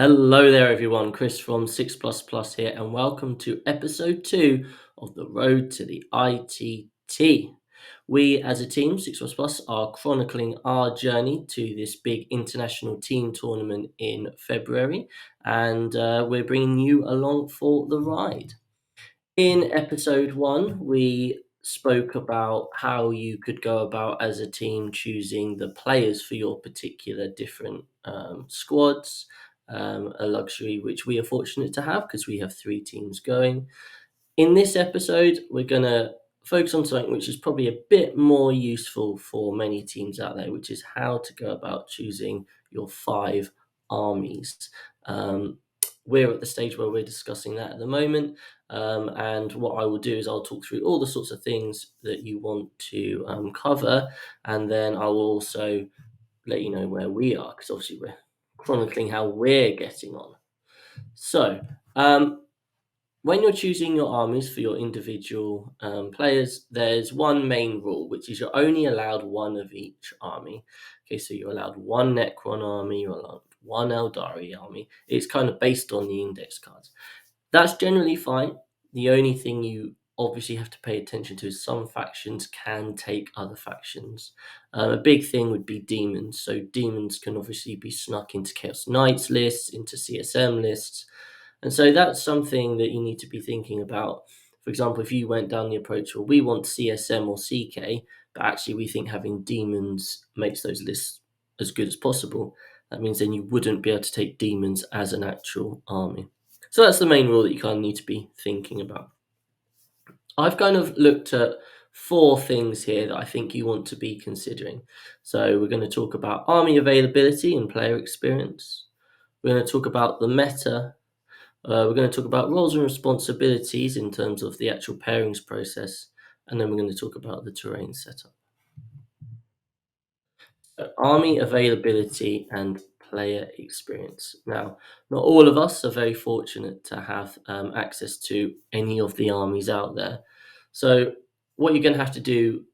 Hello there, everyone. Chris from 6 Plus Plus here, and welcome to episode 2 of the Road to the ITT. We, as a team, 6 Plus Plus, are chronicling our journey to this big international team tournament in February, and we're bringing you along for the ride. In episode 1, we spoke about how you could go about as a team choosing the players for your particular different squads, a luxury which we are fortunate to have because we have 3 teams going. In this episode, we're going to focus on something which is probably a bit more useful for many teams out there, which is how to go about choosing your 5 armies. Um, we're at the stage where we're discussing that at the moment. And what I will do is I'll talk through all the sorts of things that you want to cover, and then I will also let you know where we are, because obviously we're chronicling how we're getting on. So, when you're choosing your armies for your individual players, there's one main rule, which is you're only allowed one of each army. Okay, so you're allowed one Necron army, you're allowed one Eldari army. It's kind of based on the index cards. That's generally fine. The only thing you obviously have to pay attention to is some factions can take other factions. A big thing would be demons. So demons can obviously be snuck into Chaos Knights lists, into CSM lists. And so that's something that you need to be thinking about. For example, if you went down the approach, well, we want CSM or CK, but actually we think having demons makes those lists as good as possible. That means then you wouldn't be able to take demons as an actual army. So that's the main rule that you kind of need to be thinking about. I've kind of looked at 4 things here that I think you want to be considering. So we're going to talk about army availability and player experience. We're going to talk about the meta. We're going to talk about roles and responsibilities in terms of the actual pairings process. And then we're going to talk about the terrain setup. Army availability and player experience. Now, not all of us are very fortunate to have access to any of the armies out there. So, what you're going to have to do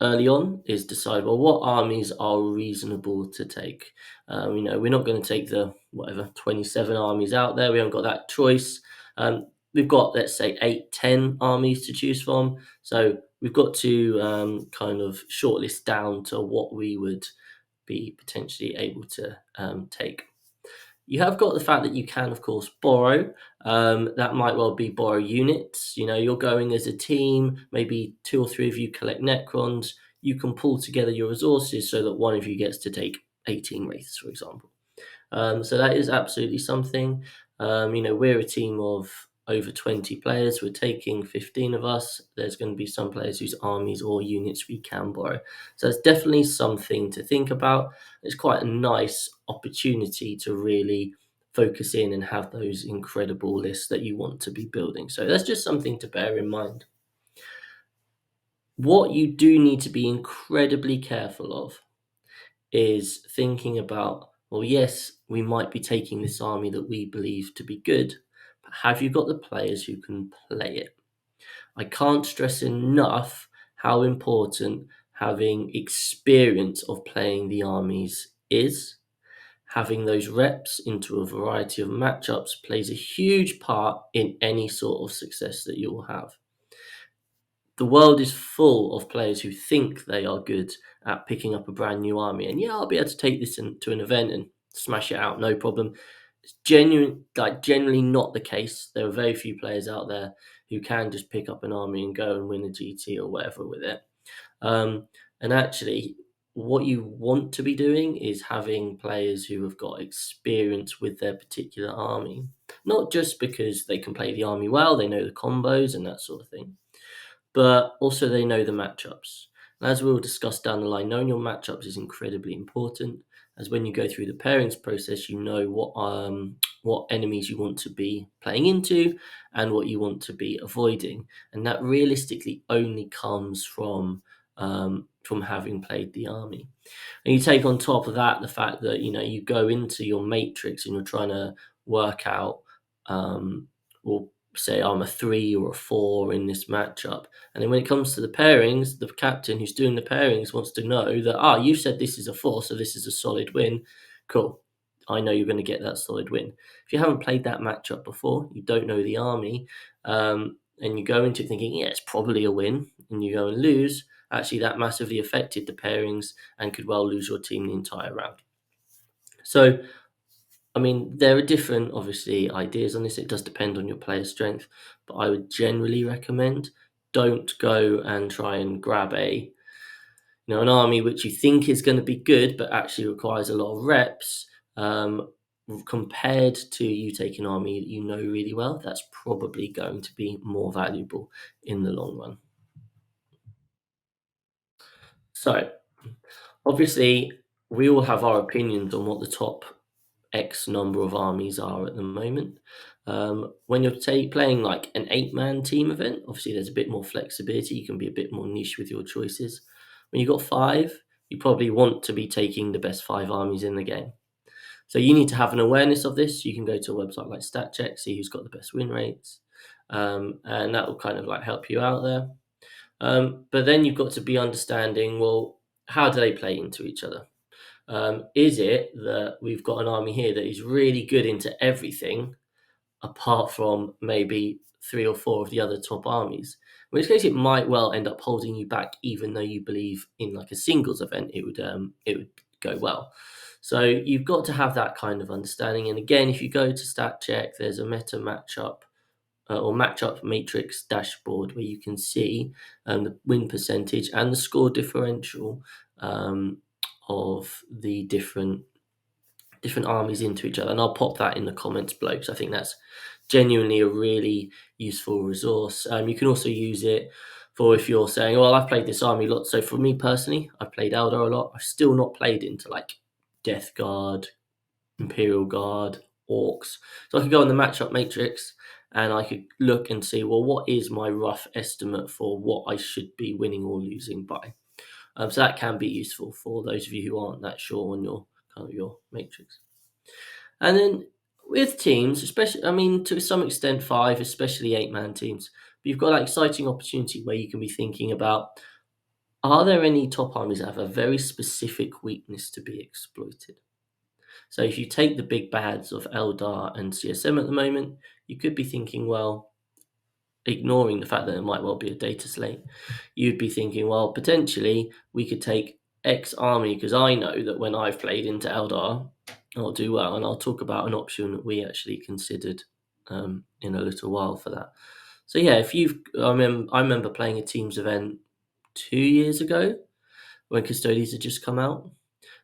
early on is decide, well, what armies are reasonable to take. We're not going to take the 27 armies out there. We haven't got that choice. We've got, let's say, 8-10 armies to choose from. So we've got to kind of shortlist down to what we would be potentially able to take. You have got the fact that you can, of course, borrow. That might well be borrow units. You're going as a team, maybe 2 or 3 of you collect Necrons. You can pull together your resources so that one of you gets to take 18 Wraiths, for example. So that is absolutely something. We're a team of over 20 players. We're taking 15 of us. There's going to be some players whose armies or units we can borrow. So it's definitely something to think about. It's quite a nice opportunity to really focus in and have those incredible lists that you want to be building. So that's just something to bear in mind. What you do need to be incredibly careful of is thinking about, well, yes, we might be taking this army that we believe to be good, but have you got the players who can play it? I can't stress enough how important having experience of playing the armies is. Having those reps into a variety of matchups plays a huge part in any sort of success that you will have. The world is full of players who think they are good at picking up a brand new army, and I'll be able to take this to an event and smash it out, no problem. It's generally not the case. There are very few players out there who can just pick up an army and go and win a GT or whatever with it. And actually, what you want to be doing is having players who have got experience with their particular army, not just because they can play the army well, they know the combos and that sort of thing, but also they know the matchups. And as we'll discuss down the line, knowing your matchups is incredibly important, as when you go through the pairings process, you know what enemies you want to be playing into and what you want to be avoiding. And that realistically only comes from having played the army. And you take on top of that the fact that you go into your matrix and you're trying to work out, or say I'm a 3 or a 4 in this matchup. And then when it comes to the pairings, the captain who's doing the pairings wants to know that, you said this is a 4, so this is a solid win. Cool. I know you're going to get that solid win. If you haven't played that matchup before, you don't know the army, and you go into it thinking, yeah, it's probably a win, and you go and lose, actually that massively affected the pairings and could well lose your team the entire round. So, I mean, there are different, obviously, ideas on this. It does depend on your player strength, but I would generally recommend don't go and try and grab an army which you think is going to be good, but actually requires a lot of reps. Compared to you taking an army that you know really well, that's probably going to be more valuable in the long run. So, obviously, we all have our opinions on what the top X number of armies are at the moment. When you're playing like an 8-man team event, obviously there's a bit more flexibility. You can be a bit more niche with your choices. When you've got 5, you probably want to be taking the best 5 armies in the game. So you need to have an awareness of this. You can go to a website like StatCheck, see who's got the best win rates, and that will kind of like help you out there. But then you've got to be understanding, well, how do they play into each other? Is it that we've got an army here that is really good into everything, apart from maybe 3 or 4 of the other top armies? In which case, it might well end up holding you back, even though you believe in like a singles event, it would go well. So you've got to have that kind of understanding. And again, if you go to StatCheck, there's a meta matchup or matchup matrix dashboard where you can see the win percentage and the score differential of the different armies into each other. And I'll pop that in the comments below because I think that's genuinely a really useful resource. You can also use it for if you're saying, well, I've played this army a lot. So for me personally, I've played Eldar a lot. I've still not played into like Death Guard, Imperial Guard, Orcs. So I could go on the matchup matrix and I could look and see, well, what is my rough estimate for what I should be winning or losing by? So that can be useful for those of you who aren't that sure on your matrix. And then with teams, especially, I mean, to some extent 5, especially 8-man teams, but you've got that exciting opportunity where you can be thinking about, are there any top armies that have a very specific weakness to be exploited? So if you take the big bads of Eldar and CSM at the moment, you could be thinking, well, ignoring the fact that it might well be a data slate, you'd be thinking, well, potentially we could take X army, because I know that when I've played into Eldar, I'll do well. And I'll talk about an option that we actually considered in a little while for that. So yeah, I remember playing a Teams event 2 years ago when Custodies had just come out.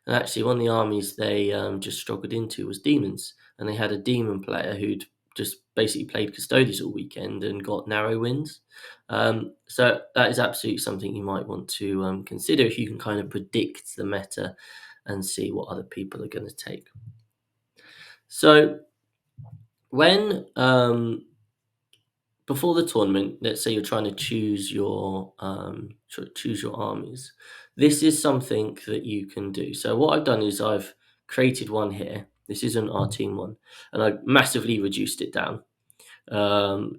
And actually, one of the armies they just struggled into was demons, and they had a demon player who'd just basically played Custodies all weekend and got narrow wins. So that is absolutely something you might want to consider if you can kind of predict the meta and see what other people are going to take. So when before the tournament, let's say you're trying to choose your armies. This is something that you can do. So what I've done is I've created one here. This isn't our team one, and I've massively reduced it down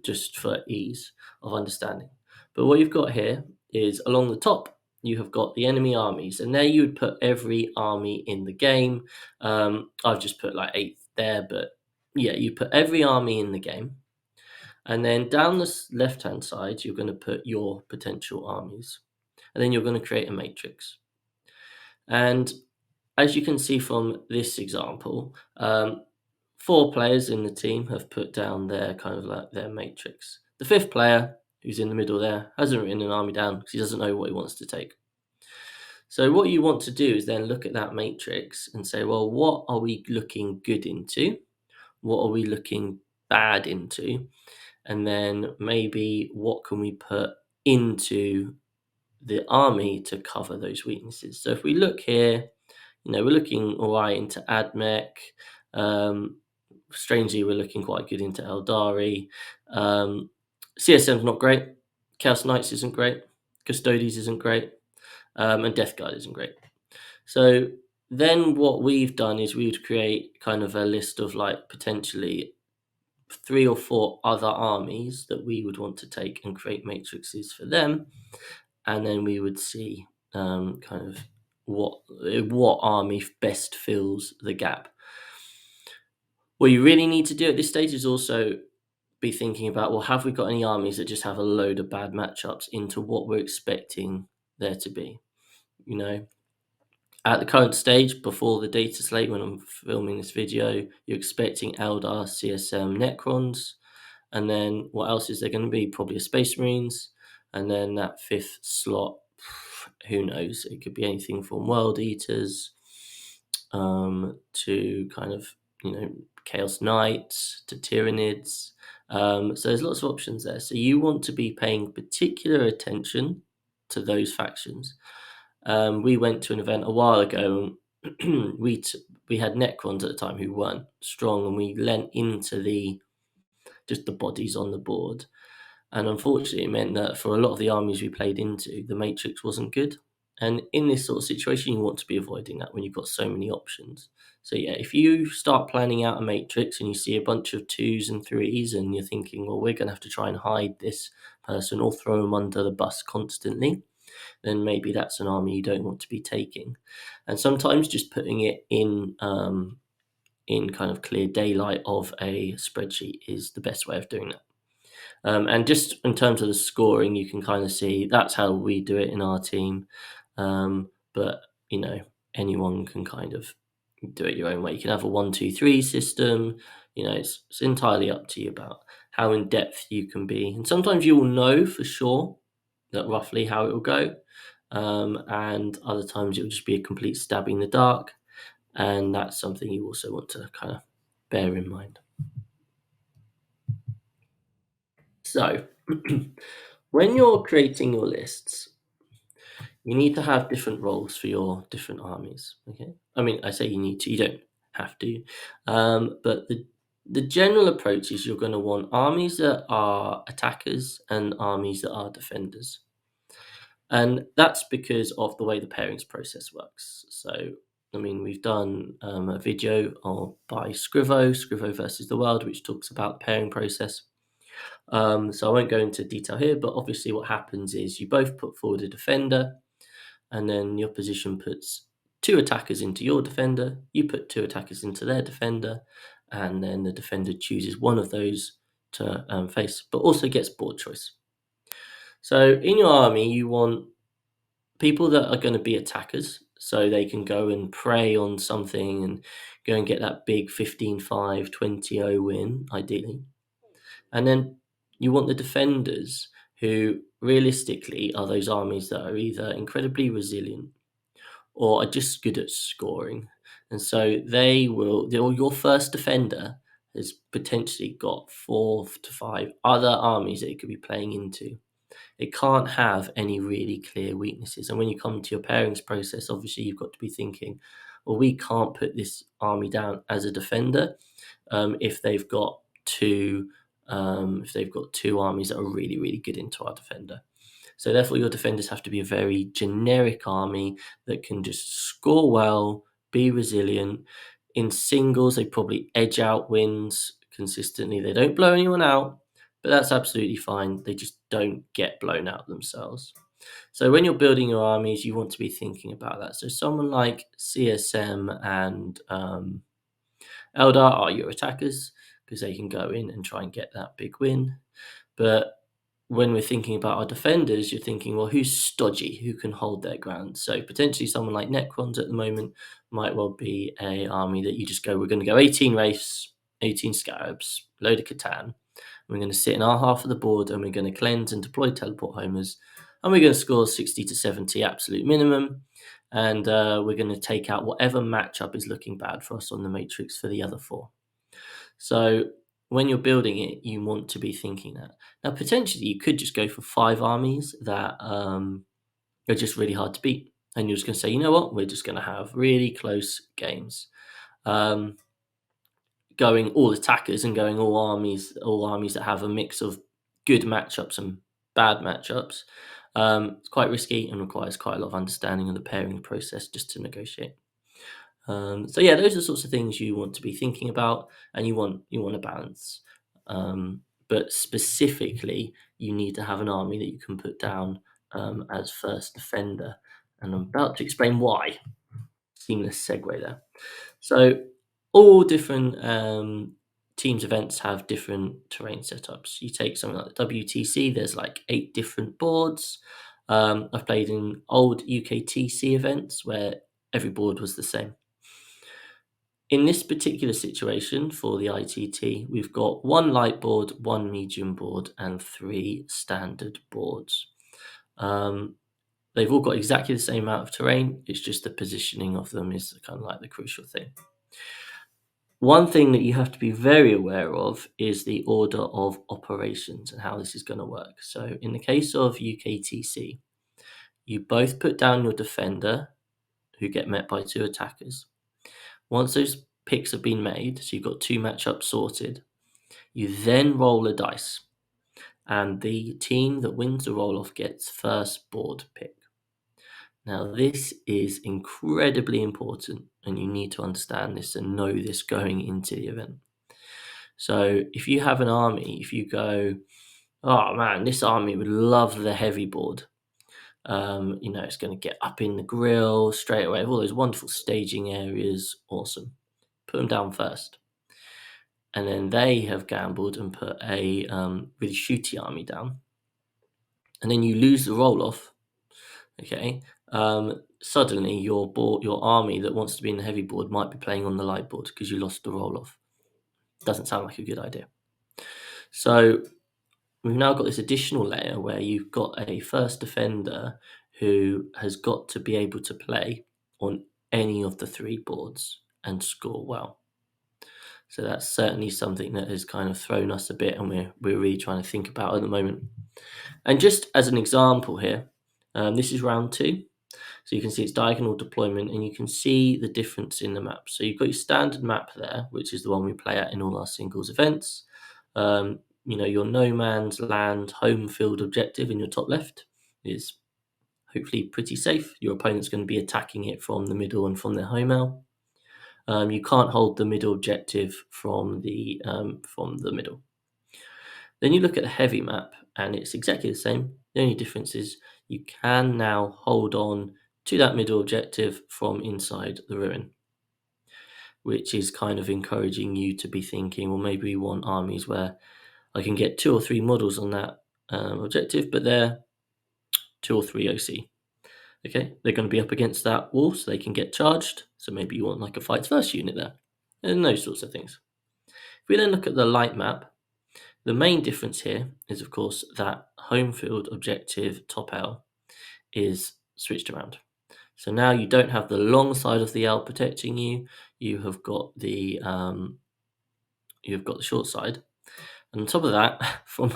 just for ease of understanding. But what you've got here is along the top, you have got the enemy armies, and there you would put every army in the game. I've just put like 8 there, but yeah, you put every army in the game. And then down the left-hand side, you're going to put your potential armies. And then you're going to create a matrix. And as you can see from this example, 4 players in the team have put down their kind of like their matrix. The 5th player, who's in the middle there, hasn't written an army down because he doesn't know what he wants to take. So what you want to do is then look at that matrix and say, well, what are we looking good into? What are we looking bad into? And then maybe what can we put into the army to cover those weaknesses? So if we look here, we're looking all right into Admech. Strangely, we're looking quite good into Eldari. CSM's not great. Chaos Knights isn't great. Custodies isn't great. And Death Guard isn't great. So then what we've done is we would create kind of a list of like potentially 3 or 4 other armies that we would want to take and create matrices for them, and then we would see kind of what army best fills the gap. What you really need to do at this stage is also be thinking about, well, have we got any armies that just have a load of bad matchups into what we're expecting there to be? You know, at the current stage, before the data slate, when I'm filming this video, you're expecting Eldar, CSM, Necrons, and then what else is there going to be? Probably a Space Marines, and then that fifth slot, who knows? It could be anything from World Eaters to kind of, Chaos Knights to Tyranids. So there's lots of options there. So you want to be paying particular attention to those factions. We went to an event a while ago. We had Necrons at the time who weren't strong, and we lent into just the bodies on the board. And unfortunately, it meant that for a lot of the armies we played into, the matrix wasn't good. And in this sort of situation, you want to be avoiding that when you've got so many options. So yeah, if you start planning out a matrix and you see a bunch of 2s and 3s and you're thinking, well, we're going to have to try and hide this person or throw them under the bus constantly, then maybe that's an army you don't want to be taking. And sometimes just putting it in kind of clear daylight of a spreadsheet is the best way of doing that. And just in terms of the scoring, you can kind of see that's how we do it in our team. But anyone can kind of do it your own way. You can have a 1-2-3 system. It's entirely up to you about how in depth you can be. And sometimes you will know for sure that roughly how it will go. And other times it will just be a complete stab in the dark. And that's something you also want to kind of bear in mind. So when you're creating your lists, you need to have different roles for your different armies. Okay, I mean, I say you need to. You don't have to, but the general approach is you're going to want armies that are attackers and armies that are defenders, and that's because of the way the pairings process works. So, I mean, we've done a video by Scrivo versus the World, which talks about the pairing process. So I won't go into detail here, but obviously what happens is you both put forward a defender, and then your position puts 2 attackers into your defender, you put 2 attackers into their defender, and then the defender chooses one of those to face, but also gets board choice. So in your army, you want people that are going to be attackers, so they can go and prey on something and go and get that big 15-5, 20-0 win, ideally. And then you want the defenders, who realistically are those armies that are either incredibly resilient or are just good at scoring. And so your first defender has potentially got 4 to 5 other armies that it could be playing into. It can't have any really clear weaknesses. And when you come to your pairings process, obviously you've got to be thinking, well, we can't put this army down as a defender if they've got two armies that are really, really good into our defender. So therefore, your defenders have to be a very generic army that can just score well, be resilient. In singles, they probably edge out wins consistently. They don't blow anyone out, but that's absolutely fine. They just don't get blown out themselves. So when you're building your armies, you want to be thinking about that. So someone like CSM and Eldar are your attackers because they can go in and try and get that big win. But when we're thinking about our defenders, you're thinking, well, who's stodgy? Who can hold their ground? So potentially someone like Necrons at the moment might well be a army that you just go, we're going to go 18 Wraiths, 18 Scarabs, load of Catan. We're going to sit in our half of the board and we're going to cleanse and deploy teleport homers. And we're going to score 60 to 70 absolute minimum. And we're going to take out whatever matchup is looking bad for us on the matrix for the other 4. So when you're building it, you want to be thinking that. Now, potentially, you could just go for 5 armies that are just really hard to beat. And you're just going to say, you know what, we're just going to have really close games. Going all attackers and going all armies that have a mix of good matchups and bad matchups. It's quite risky and requires quite a lot of understanding of the pairing process just to negotiate. So yeah, those are sorts of things you want to be thinking about, and you want a balance. But specifically, you need to have an army that you can put down as first defender, and I'm about to explain why. Seamless segue there. So All different teams events have different terrain setups. You take something like the WTC, there's like 8 different boards. I've played in old UKTC events where every board was the same. In this particular situation for the ITT, we've got 1 light board, 1 medium board, and 3 standard boards. They've all got exactly the same amount of terrain. It's just the positioning of them is kind of like the crucial thing. One thing that you have to be very aware of is the order of operations and how this is going to work. So, in the case of UKTC, you both put down your defender, who get met by 2 attackers. Once those picks have been made, so you've got 2 matchups sorted, you then roll a dice, and the team that wins the roll off gets first board pick. Now, this is incredibly important, and you need to understand this and know this going into the event. So, if you have an army, if you go, oh man, this army would love the heavy board. It's going to get up in the grill straight away. All those wonderful staging areas, awesome. Put them down first, and then they have gambled and put a really shooty army down, and then you lose the roll off. Okay, suddenly your army that wants to be in the heavy board might be playing on the light board because you lost the roll off. Doesn't sound like a good idea. So we've now got this additional layer where you've got a first defender who has got to be able to play on any of the 3 boards and score well. So that's certainly something that has kind of thrown us a bit, and we're really trying to think about at the moment. And just as an example here, this is round 2. So you can see it's diagonal deployment, and you can see the difference in the map. So you've got your standard map there, which is the one we play at in all our singles events. Your no man's land home field objective in your top left is hopefully pretty safe. Your opponent's going to be attacking it from the middle and from their home L. You can't hold the middle objective from the middle. Then you look at the heavy map, and it's exactly the same. The only difference is you can now hold on to that middle objective from inside the ruin, which is kind of encouraging you to be thinking, well, maybe we want armies where I can get 2 or 3 models on that objective, but they're 2 or 3 OC. Okay, they're going to be up against that wall, so they can get charged. So maybe you want like a fights first unit there, and those sorts of things. If we then look at the light map, the main difference here is, of course, that home field objective top L is switched around. So now you don't have the long side of the L protecting you. You have got the short side. And on top of that, from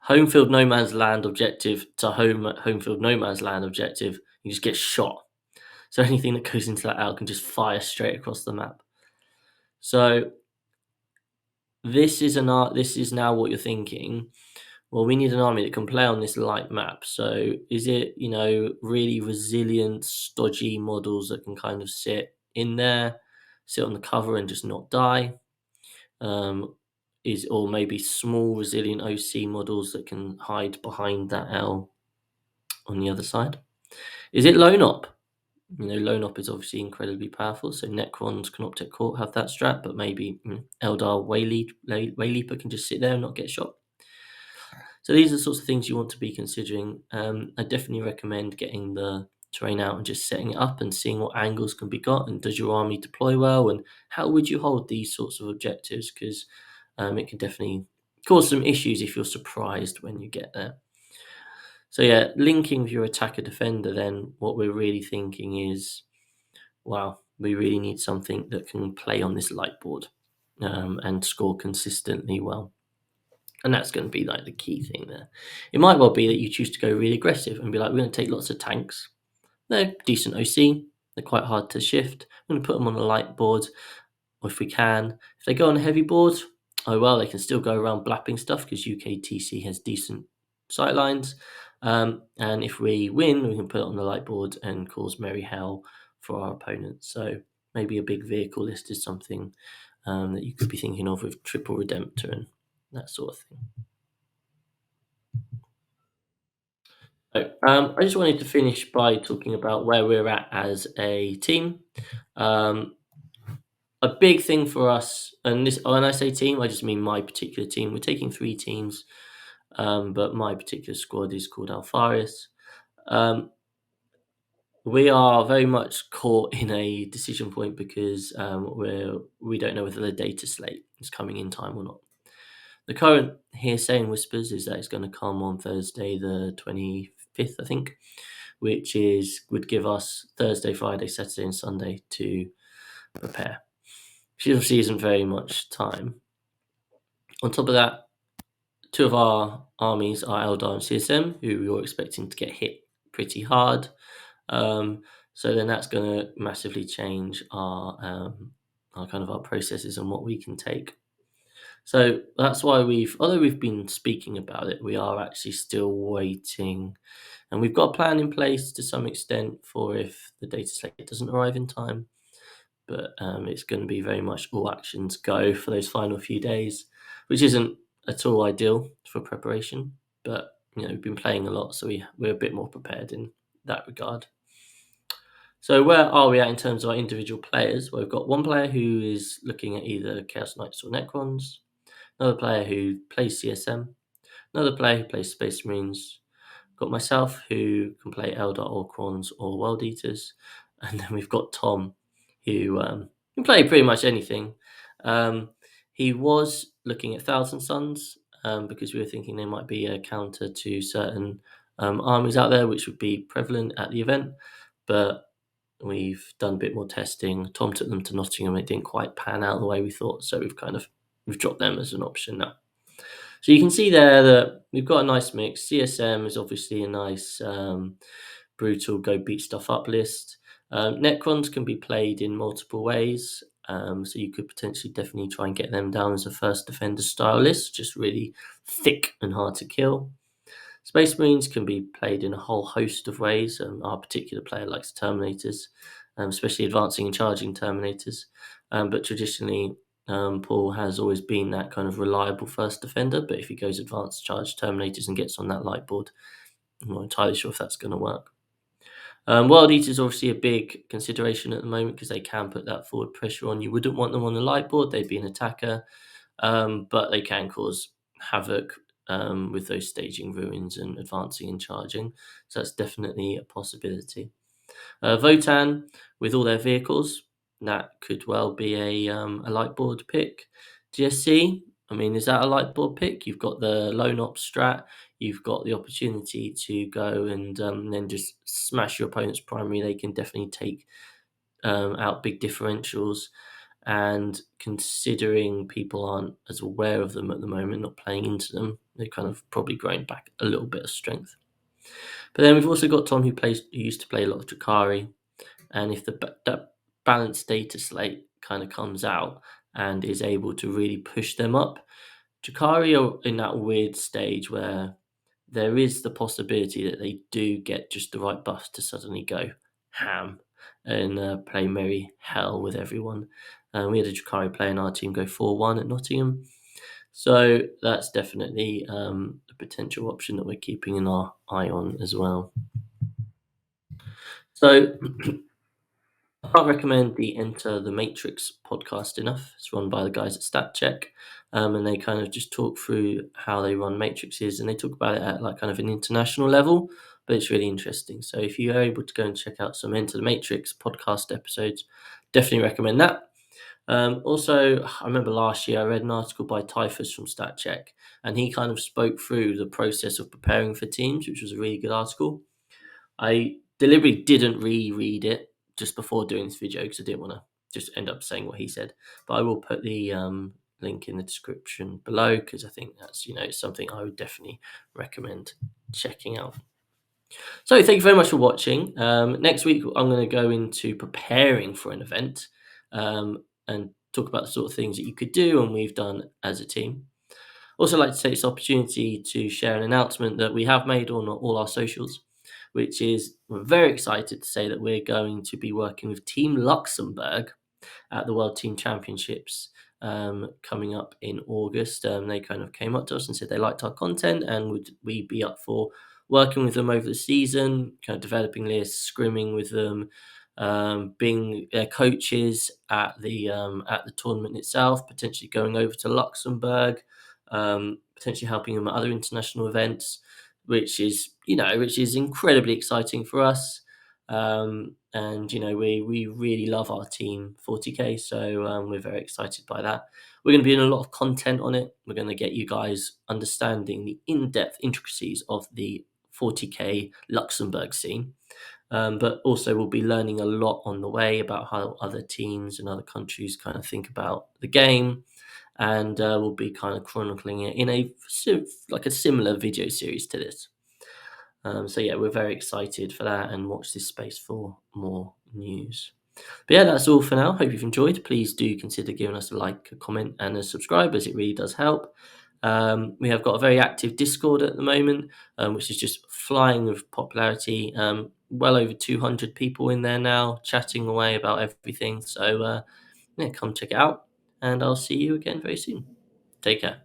home field no man's land objective to home field no man's land objective, you just get shot. So anything that goes into that L can just fire straight across the map. So this is now what you're thinking. Well, we need an army that can play on this light map. So is it, really resilient, stodgy models that can kind of sit in there, sit on the cover and just not die? Or maybe small, resilient OC models that can hide behind that L on the other side? Is it lone op? Lone op is obviously incredibly powerful. So Necrons, Canoptek Court have that strat, but maybe Eldar Wayleaper can just sit there and not get shot. So these are the sorts of things you want to be considering. I definitely recommend getting the terrain out and just setting it up and seeing what angles can be got, and does your army deploy well, and how would you hold these sorts of objectives, because it can definitely cause some issues if you're surprised when you get there. So yeah, linking with your attacker defender, then what we're really thinking is, wow, we really need something that can play on this light board and score consistently well. And that's going to be like the key thing there. It might well be that you choose to go really aggressive and be like, we're going to take lots of tanks. They're decent OC. They're quite hard to shift. I'm going to put them on the light board, or if we can. If they go on a heavy board, oh well, they can still go around blapping stuff because UKTC has decent sightlines. And if we win, we can put it on the light board and cause merry hell for our opponents. So maybe a big vehicle list is something that you could be thinking of with Triple Redemptor and that sort of thing. So, I just wanted to finish by talking about where we're at as a team. a big thing for us, and this when I say team, I just mean my particular team. We're taking 3 teams, but my particular squad is called Alfaris. Um, we are very much caught in a decision point because we don't know whether the data slate is coming in time or not. The current hearsay and whispers is that it's going to come on Thursday, the 25th, I think, which would give us Thursday, Friday, Saturday, and Sunday to prepare. Which obviously isn't very much time. On top of that, 2 of our armies are Eldar and CSM, who we were expecting to get hit pretty hard. So then that's going to massively change our kind of our processes and what we can take. So that's why although we've been speaking about it, we are actually still waiting, and we've got a plan in place to some extent for if the data slate doesn't arrive in time. But it's going to be very much all actions go for those final few days, which isn't at all ideal for preparation. But we've been playing a lot, so we're a bit more prepared in that regard. So where are we at in terms of our individual players? Well, we've got one player who is looking at either Chaos Knights or Necrons, another player who plays CSM, another player who plays Space Marines, got myself who can play Eldar or Crons or World Eaters, and then we've got Tom who can play pretty much anything. He was looking at Thousand Suns because we were thinking there might be a counter to certain armies out there which would be prevalent at the event, but we've done a bit more testing. Tom took them to Nottingham. It didn't quite pan out the way we thought, so we've dropped them as an option now. So you can see there that we've got a nice mix. CSM is obviously a nice brutal go beat stuff up list. Necrons can be played in multiple ways, so you could potentially definitely try and get them down as a first defender style list, just really thick and hard to kill. Space Marines can be played in a whole host of ways. Our particular player likes Terminators, especially advancing and charging Terminators. But traditionally, Paul has always been that kind of reliable first defender. But if he goes advanced charge Terminators and gets on that light board, I'm not entirely sure if that's going to work. World Eaters is obviously a big consideration at the moment because they can put that forward pressure on. You wouldn't want them on the light board. They'd be an attacker, but they can cause havoc with those staging ruins and advancing and charging. So that's definitely a possibility. Votan, with all their vehicles, that could well be a light board pick. GSC, I mean, is that a light board pick? You've got the lone op strat, you've got the opportunity to go and then just smash your opponent's primary. They can definitely take out big differentials. And considering people aren't as aware of them at the moment, not playing into them, they're kind of probably growing back a little bit of strength. But then we've also got Tom who used to play a lot of Drakari, and if that balanced data slate kind of comes out and is able to really push them up, Drakari are in that weird stage where there is the possibility that they do get just the right buff to suddenly go ham and play merry hell with everyone. We had a Drakari player in our team go 4-1 at Nottingham. So that's definitely a potential option that we're keeping an eye on as well. So I can't recommend the Enter the Matrix podcast enough. It's run by the guys at StatCheck, and they kind of just talk through how they run matrices, and they talk about it at like kind of an international level, but it's really interesting. So if you are able to go and check out some Enter the Matrix podcast episodes, definitely recommend that. Also, I remember last year I read an article by Typhus from StatCheck, and he kind of spoke through the process of preparing for teams, which was a really good article. I deliberately didn't reread it just before doing this video because I didn't want to just end up saying what he said. But I will put the link in the description below because I think that's something I would definitely recommend checking out. So thank you very much for watching. Next week I'm going to go into preparing for an event and talk about the sort of things that you could do and we've done as a team. Also, like to take this opportunity to share an announcement that we have made on all our socials, which is we're very excited to say that we're going to be working with Team Luxembourg at the World Team Championships coming up in August. They kind of came up to us and said they liked our content and would we be up for working with them over the season, kind of developing lists, scrimming with them, being their coaches at the tournament itself, potentially going over to Luxembourg, potentially helping them at other international events, which is incredibly exciting for us. And we really love our team 40k, so we're very excited by that. We're going to be in a lot of content on it. We're going to get you guys understanding the in-depth intricacies of the 40k Luxembourg scene. But also we'll be learning a lot on the way about how other teams and other countries kind of think about the game, and we'll be kind of chronicling it in like a similar video series to this. So yeah, we're very excited for that, and watch this space for more news. But yeah, that's all for now. Hope you've enjoyed. Please do consider giving us a like, a comment, and a subscribe, as it really does help. We have got a very active Discord at the moment, which is just flying with popularity. Well over 200 people in there now, chatting away about everything. So yeah, come check it out, and I'll see you again very soon. Take care.